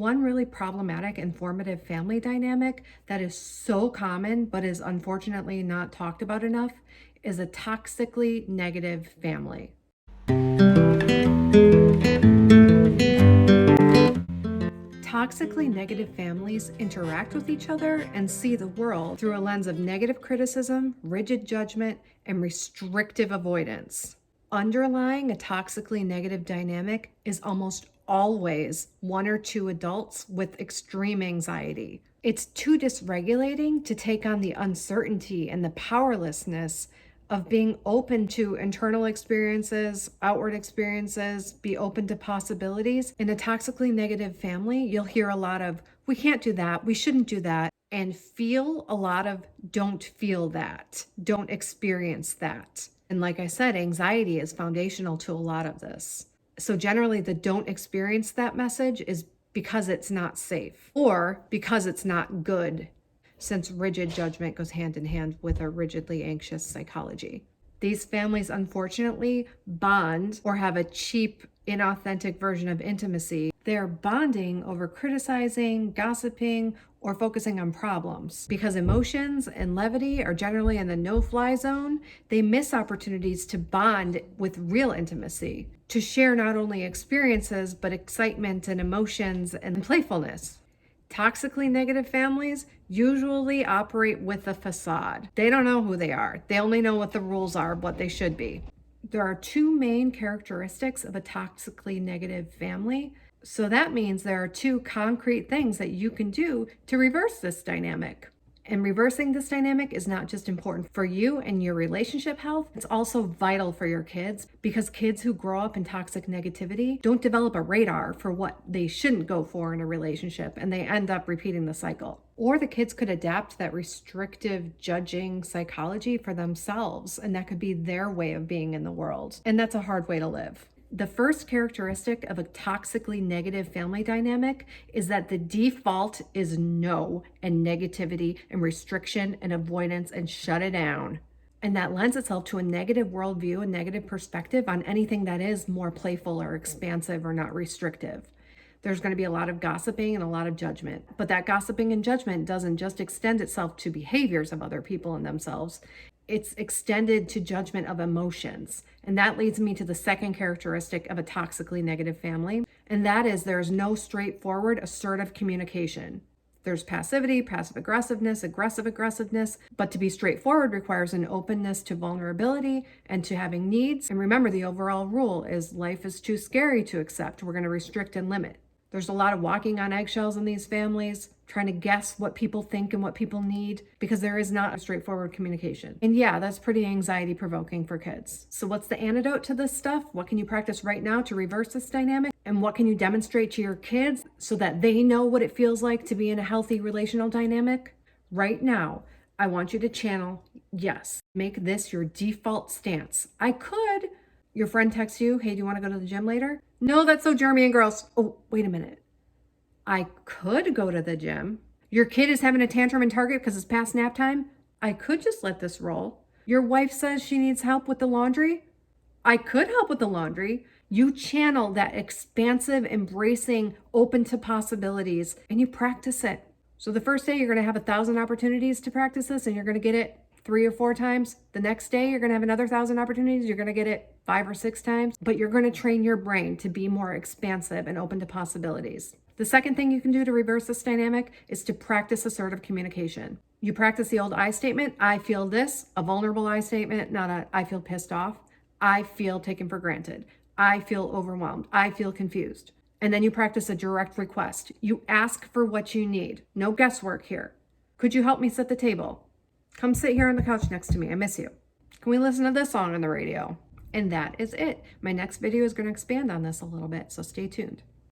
One really problematic and formative family dynamic that is so common but is unfortunately not talked about enough is a toxically negative family. Toxically negative families interact with each other and see the world through a lens of negative criticism, rigid judgment, and restrictive avoidance. Underlying a toxically negative dynamic is almost always one or two adults with extreme anxiety. It's too dysregulating to take on the uncertainty and the powerlessness of being open to internal experiences, outward experiences, be open to possibilities. In a toxically negative family, you'll hear a lot of, we can't do that, we shouldn't do that, and feel a lot of, don't feel that, don't experience that. And like I said, anxiety is foundational to a lot of this. So generally, the don't experience that message is because it's not safe or because it's not good, since rigid judgment goes hand in hand with a rigidly anxious psychology. These families, unfortunately, bond or have a cheap, inauthentic version of intimacy. They're bonding over criticizing, gossiping, or focusing on problems. Because emotions and levity are generally in the no-fly zone, they miss opportunities to bond with real intimacy, to share not only experiences, but excitement and emotions and playfulness. Toxically negative families usually operate with a facade. They don't know who they are. They only know what the rules are, what they should be. There are two main characteristics of a toxically negative family. So that means there are two concrete things that you can do to reverse this dynamic. And reversing this dynamic is not just important for you and your relationship health, it's also vital for your kids, because kids who grow up in toxic negativity don't develop a radar for what they shouldn't go for in a relationship, and they end up repeating the cycle. Or the kids could adapt that restrictive, judging psychology for themselves, and that could be their way of being in the world. And that's a hard way to live. The first characteristic of a toxically negative family dynamic is that the default is no and negativity and restriction and avoidance and shut it down. And that lends itself to a negative worldview and negative perspective on anything that is more playful or expansive or not restrictive. There's going to be a lot of gossiping and a lot of judgment. But that gossiping and judgment doesn't just extend itself to behaviors of other people and themselves. It's extended to judgment of emotions. And that leads me to the second characteristic of a toxically negative family. And that is there's no straightforward, assertive communication. There's passivity, passive aggressiveness, aggressive aggressiveness. But to be straightforward requires an openness to vulnerability and to having needs. And remember, the overall rule is life is too scary to accept. We're going to restrict and limit. There's a lot of walking on eggshells in these families, trying to guess what people think and what people need, because there is not a straightforward communication. And yeah, that's pretty anxiety provoking for kids. So what's the antidote to this stuff? What can you practice right now to reverse this dynamic? And what can you demonstrate to your kids so that they know what it feels like to be in a healthy relational dynamic? Right now, I want you to channel yes. Make this your default stance. I could. Your friend texts you, hey, do you want to go to the gym later? No, that's so germy and gross. Oh, wait a minute. I could go to the gym. Your kid is having a tantrum in Target because it's past nap time. I could just let this roll. Your wife says she needs help with the laundry. I could help with the laundry. You channel that expansive, embracing, open to possibilities, and you practice it. So the first day you're going to have 1,000 opportunities to practice this, and you're going to get it 3 or 4 times. The next day, you're going to have another 1,000 opportunities. You're going to get it 5 or 6 times, but you're going to train your brain to be more expansive and open to possibilities. The second thing you can do to reverse this dynamic is to practice assertive communication. You practice the old I statement, I feel this, a vulnerable I statement, not a I feel pissed off. I feel taken for granted. I feel overwhelmed. I feel confused. And then you practice a direct request. You ask for what you need. No guesswork here. Could you help me set the table? Come sit here on the couch next to me. I miss you. Can we listen to this song on the radio? And that is it. My next video is going to expand on this a little bit, so stay tuned.